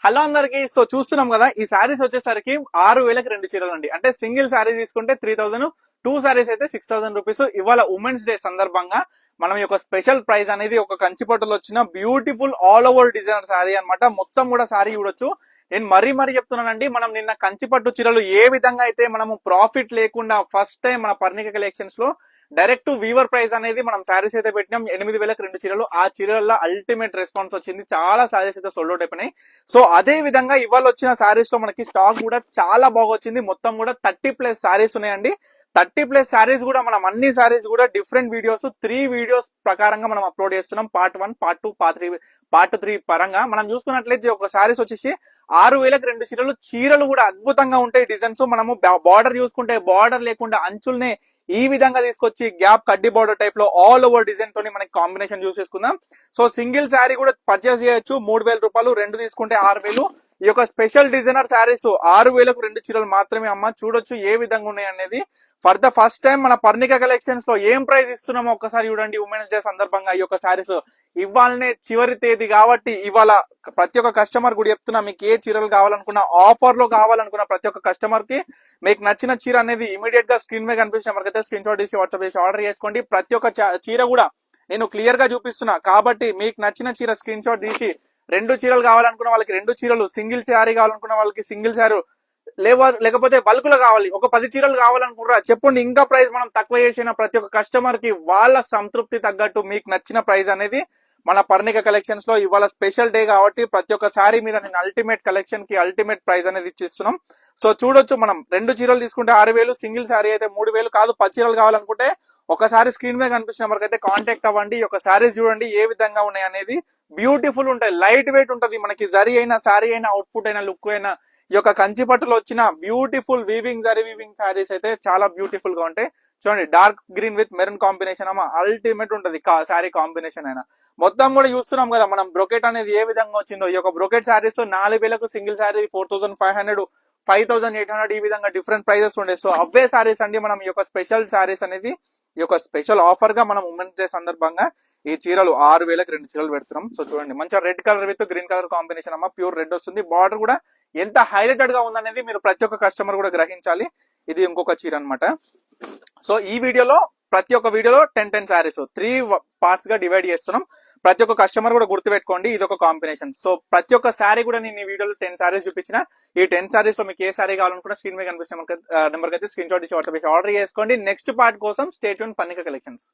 Hello అందరికి. So చూస్తున్నాం కదా, ఈ సారీస్ వచ్చేసరికి 6,000కి 2 చీరలు అండి. అంటే సింగిల్ సారీ తీసుకుంటే 3,000, 2 సారీస్ అయితే 6,000 రూపీస్. ఇవాళ ఉమెన్స్ డే సందర్భంగా మనం ఈ యొక్క స్పెషల్ ప్రైజ్ అనేది ఒక కంచిపట్టులో వచ్చిన beautiful all over designer sorry అన్నమాట. మొత్తం కూడా సారీ చూడొచ్చు. నేను మరీ చెప్తున్నానండి, మనం నిన్న కంచిపట్టు చీరలు ఏ విధంగా అయితే మనము ప్రాఫిట్ లేకుండా ఫస్ట్ టైం మన పర్ణిక కలెక్షన్స్ లో డైరెక్ట్ వీవర్ ప్రైస్ అనేది మనం సారీస్ అయితే పెట్టినాం. 8,000కి 2 చీరలు. ఆ చీరల్లో అల్టిమేట్ రెస్పాన్స్ వచ్చింది. చాలా సారీస్ అయితే సోల్డ్ అవుట్ అయిపోయినాయి. సో అదే విధంగా ఇవాళ వచ్చిన సారీస్ లో మనకి స్టాక్ కూడా చాలా బాగా వచ్చింది. మొత్తం కూడా 30+ సారీస్ ఉన్నాయండి. 30+ సారీస్ కూడా మనం అన్ని సారీస్ కూడా డిఫరెంట్ వీడియోస్ 3 వీడియోస్ ప్రకారంగా మనం అప్లోడ్ చేస్తున్నాం. పార్ట్ 1, పార్ట్ 2, పార్ట్ 3 పరంగా మనం చూసుకున్నట్లయితే ఒక సారీస్ వచ్చేసి 6,000కి 2 చీరలు. చీరలు కూడా అద్భుతంగా ఉంటాయి. డిజైన్స్ మనము బార్డర్ చూసుకుంటే బార్డర్ లేకుండా అంచుల్నే ఈ విధంగా తీసుకొచ్చి గ్యాప్ కడ్డీ బార్డర్ టైప్ లో ఆల్ ఓవర్ డిజైన్ తోని మనకి కాంబినేషన్ చూస్ చేసుకుందాం. సో సింగిల్ శారీ కూడా పర్చేస్ చేయొచ్చు. 3,000 రూపాయలు, 2 తీసుకుంటే 6,000. ఈ యొక్క స్పెషల్ డిజైనర్ శారీస్ 6,000కు 2 చీరలు మాత్రమే అమ్మ. చూడొచ్చు ఏ విధంగా ఉన్నాయి అనేది. ఫర్ ద ఫస్ట్ టైం మన పర్ణిక కలెక్షన్స్ లో ఏం ప్రైస్ ఇస్తున్నామో ఒక్కసారి చూడండి. ఉమెన్స్ డే సందర్భంగా ఈ యొక్క శారీస్ ఇవాళనే చివరి తేదీ కాబట్టి ఇవాళ ప్రతి ఒక్క కస్టమర్ కూడా చెప్తున్నా, మీకు ఏ చీరలు కావాలనుకున్నా, ఆఫర్ లో కావాలనుకున్న ప్రతి ఒక్క కస్టమర్ కి మీకు నచ్చిన చీర అనేది ఇమీడియట్ గా స్క్రీన్ మీద కనిపించిన మనకైతే స్క్రీన్ షాట్ తీసి వాట్సాప్ చేసి ఆర్డర్ చేసుకోండి. ప్రతి ఒక్క చీర కూడా నేను క్లియర్ గా చూపిస్తున్నా కాబట్టి మీకు నచ్చిన చీర స్క్రీన్ షాట్ తీసి 2 చీరలు కావాలనుకున్న వాళ్ళకి 2 చీరలు, సింగిల్ శారీ కావాలనుకున్న వాళ్ళకి సింగిల్ శారీ, లేకపోతే బల్కులో కావాలి, ఒక 10 చీరలు కావాలనుకుంటారా చెప్పండి. ఇంకా ప్రైస్ మనం తక్కువ చేసిన ప్రతి ఒక్క కస్టమర్ కి వాళ్ళ సంతృప్తి తగ్గట్టు మీకు నచ్చిన ప్రైస్ అనేది మన పర్ణిక కలెక్షన్స్ లో ఇవాళ స్పెషల్ డే కాబట్టి ప్రతి ఒక్క శారీ మీద నేను అల్టిమేట్ కలెక్షన్ కి అల్టిమేట్ ప్రైస్ అనేది ఇచ్చిస్తున్నాం. సో చూడొచ్చు, మనం 2 చీరలు తీసుకుంటే 6,000, సింగిల్ శారీ అయితే 3,000. కాదు 10 చీరలు కావాలనుకుంటే ఒకసారి స్క్రీన్ మీద కనిపించిన వరకైతే కాంటాక్ట్ అవ్వండి. ఒక శారీస్ చూడండి ఏ విధంగా ఉన్నాయి అనేది. బ్యూటిఫుల్ ఉంటాయి, లైట్ వెయిట్ ఉంటది. మనకి జరీ అయినా, శారీ అయినా, అవుట్పుట్ అయినా, లుక్ అయినా ఈ యొక్క కంచిపట్టులో వచ్చిన బ్యూటిఫుల్ జరీ వీవింగ్ శారీస్ అయితే చాలా బ్యూటిఫుల్ గా ఉంటాయి. చూడండి, dark green with maroon combination అమ్మా, అల్టిమేట్ ఉంటది శారీ కాంబినేషన్ అయినా. మొత్తం కూడా చూస్తున్నాం కదా మనం బ్రొకెట్ అనేది ఏ విధంగా వచ్చిందో. ఈ యొక్క బ్రొకెట్ శారీస్ 4,000కు సింగిల్ శారీ 4,500, 5,800 ఈ విధంగా డిఫరెంట్ ప్రైజెస్ ఉండే. సో అవే సారీస్ అండి మనం ఈ యొక్క స్పెషల్ సారీస్ అనేది ఈ యొక్క స్పెషల్ ఆఫర్ గా మనం ఉమెన్స్ డే సందర్భంగా ఈ చీరలు 6,000కి 2 చీరలు పెడుతున్నాం. సో చూడండి, మంచిగా red colour with green colour combination అమ్మా, ప్యూర్ రెడ్ వస్తుంది. బార్డర్ కూడా ఎంత హైలైటెడ్ గా ఉందనేది మీరు ప్రతి ఒక్క కస్టమర్ కూడా గ్రహించాలి. ఇది ఇంకొక చీర అనమాట. సో ఈ వీడియోలో ప్రతి ఒక్క వీడియోలో 10 సారీస్ 3 పార్ట్స్ గా డివైడ్ చేస్తున్నాం. ప్రతి ఒక్క కస్టమర్ కూడా గుర్తుపెట్టుకోండి, ఇది ఒక కాంబినేషన్. సో ప్రతి ఒక్క శారీ కూడా నేను ఈ వీడియోలో 10 సారీస్ చూపించిన. ఈ 10 సారీస్ లో మీకు ఏ శారీ కావాలనుకుంటే స్క్రీన్ మీద కనిపిస్తున్న నెంబర్ అయితే స్క్రీన్ షాట్ తీసి వాట్సాప్ చేసి ఆర్డర్ చేసుకోండి. నెక్స్ట్ పార్ట్ కోసం స్టే ట్యూన్ పర్ణిక కలెక్షన్స్.